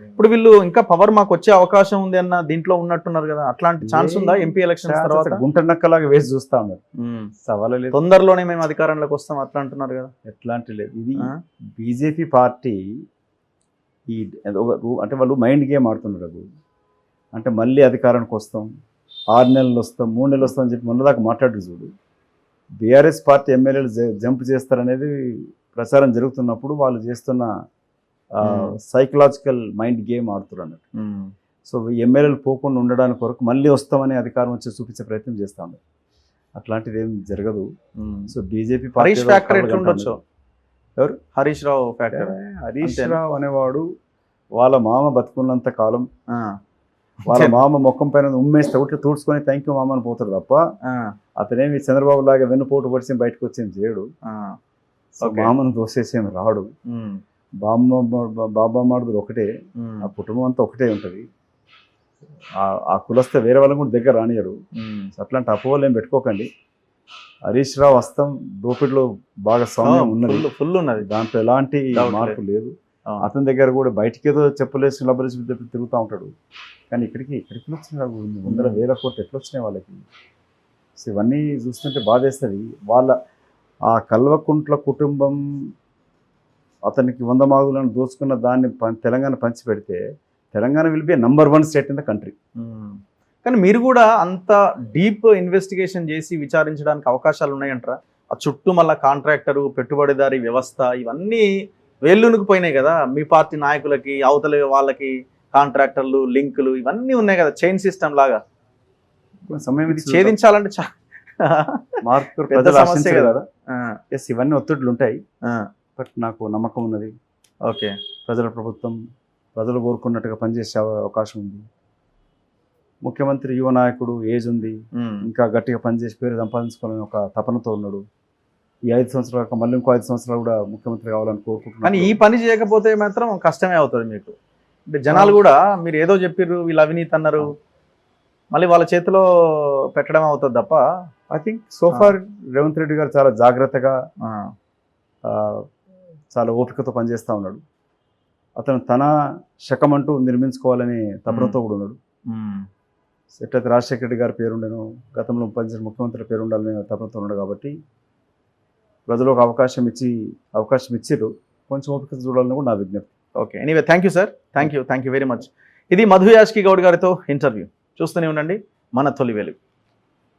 ఇప్పుడు వీళ్ళు ఇంకా పవర్ మాకు వచ్చే అవకాశం ఉంది అన్న దీంట్లో ఉన్నట్టున్నారు కదా, అట్లాంటి ఛాన్స్ ఉందా ఎంపీ ఎలక్షన్స్ తర్వాత? గుంట నక్కలాగా వేసి చూస్తా ఉన్నారు. సవాలు లేదు, తొందరలోనే మేము అధికారంలోకి వస్తాం అట్లా అంటున్నారు కదా. ఎట్లాంటి లేదు. ఇది బీజేపీ పార్టీ ఈ అంటే వాళ్ళు మైండ్ గేమ్ ఆడుతున్నారు. అంటే మళ్ళీ అధికారానికి వస్తాం, 6 నెలలు వస్తాం, 3 నెలలు వస్తాం అని చెప్పి మొన్నదాకా మాట్లాడు చూడు. బీఆర్ఎస్ పార్టీ ఎమ్మెల్యేలు జంప్ చేస్తారనేది ప్రచారం జరుగుతున్నప్పుడు వాళ్ళు చేస్తున్న సైకలాజికల్ మైండ్ గేమ్ ఆడుతున్నారు అన్నట్టు. సో ఎమ్మెల్యేలు పోకుండా ఉండడానికి కొరకు మళ్ళీ వస్తామని అధికారం వచ్చి చూపించే ప్రయత్నం చేస్తా ఉన్నారు. అట్లాంటిది ఏం జరగదు. సో బీజేపీ హరీష్ ఫ్యాక్టర్ ఉండొచ్చు. ఎవరు? హరీష్ రావు ఫ్యాక్టర్. హరీష్ రావు అనేవాడు వాళ్ళ మామ బతుకున్నంత కాలం వాళ్ళ మామ ముఖం పైన ఉమ్మేస్తే ఒకటి తూడ్చుకొని థ్యాంక్ యూ మామ అని పోతాడు తప్ప అతనేమి చంద్రబాబు లాగా వెన్నుపోటు పడిచి బయటకు వచ్చేం చేయడు. మామను దోసేసేం రాడు. బాబామాడుదులు ఒకటే, ఆ కుటుంబం అంతా ఒకటే ఉంటుంది. ఆ కులస్తే వేరే వాళ్ళని కూడా దగ్గర రానియరు. అట్లాంటి అపోహలు ఏం పెట్టుకోకండి. హరీష్ రావు హస్తం దోపిడిలో బాగా సౌమ్యం ఉన్నది, ఫుల్ ఉన్నది, దాంట్లో ఎలాంటి మార్పు లేదు. అతని దగ్గర కూడా బయటికి ఏదో చెప్పలేసి లబ్బరేసి తిరుగుతూ ఉంటాడు. కానీ ఇక్కడికి వచ్చినాయి 100,000 కోట్లు ఎట్లా వచ్చినాయి వాళ్ళకి. సో ఇవన్నీ చూస్తుంటే బాధేస్తుంది. వాళ్ళ ఆ కల్వకుంట్ల కుటుంబం అతనికి 100 మాగులను దోచుకున్న దాన్ని తెలంగాణ పంచిపెడితే Telangana will be number 1 state in the country. కానీ మీరు కూడా అంత డీప్ ఇన్వెస్టిగేషన్ చేసి విచారించడానికి అవకాశాలు ఉన్నాయంటారా? ఆ చుట్టూ మళ్ళీ కాంట్రాక్టరు, పెట్టుబడిదారీ వ్యవస్థ ఇవన్నీ వేళ్ళునికి పోయినాయి కదా. మీ పార్టీ నాయకులకి, అవతల వాళ్ళకి కాంట్రాక్టర్లు, లింకులు ఇవన్నీ ఉన్నాయి కదా, చైన్ సిస్టమ్ లాగా. సమయం ఛేదించాలంటే మార్పు సమస్య కదా. ఎస్, ఇవన్నీ ఒత్తిడులు ఉంటాయి. బట్ నాకు నమ్మకం ఉన్నది. ఓకే, ప్రజల ప్రభుత్వం ప్రజలు కోరుకున్నట్టుగా పనిచేసే అవకాశం ఉంది. ముఖ్యమంత్రి యువ నాయకుడు, ఏజ్ ఉంది, ఇంకా గట్టిగా పనిచేసి పేరు సంపాదించుకోవాలని ఒక తపనతో ఉన్నాడు. ఈ 5 సంవత్సరాలు మళ్ళీ ఇంకో 5 సంవత్సరాలు కూడా ముఖ్యమంత్రి కావాలని కోరుకుంటున్నాను. కానీ ఈ పని చేయకపోతే మాత్రం కష్టమే అవుతుంది మీకు. అంటే జనాలు కూడా మీరు ఏదో చెప్పిర్రు, వీళ్ళు అవినీతి అన్నారు, మళ్ళీ వాళ్ళ చేతిలో పెట్టడం అవుతుంది తప్ప. I think so far Revanth Reddy గారు చాలా జాగ్రత్తగా, చాలా ఓపికతో పనిచేస్తూ ఉన్నాడు. అతను తన శకమంటూ నిర్మించుకోవాలని తపనతో కూడా ఉన్నాడు. ఎట్లయితే రాజశేఖర రెడ్డి గారి పేరుండేనో, గతంలో పనిచేసిన ముఖ్యమంత్రి పేరు ఉండాలని తపనతో ఉన్నాడు. కాబట్టి ప్రజలు ఒక అవకాశం ఇచ్చిర్రు, కొంచెం ఓపిక చూడాలని కూడా నా విజ్ఞప్తి. Okay, anyway thank you sir, thank you very much. ఇది మధు యాష్కి గౌడ్ గారితో ఇంటర్వ్యూ. చూస్తూనే ఉండండి మన తొలి వెలుగు.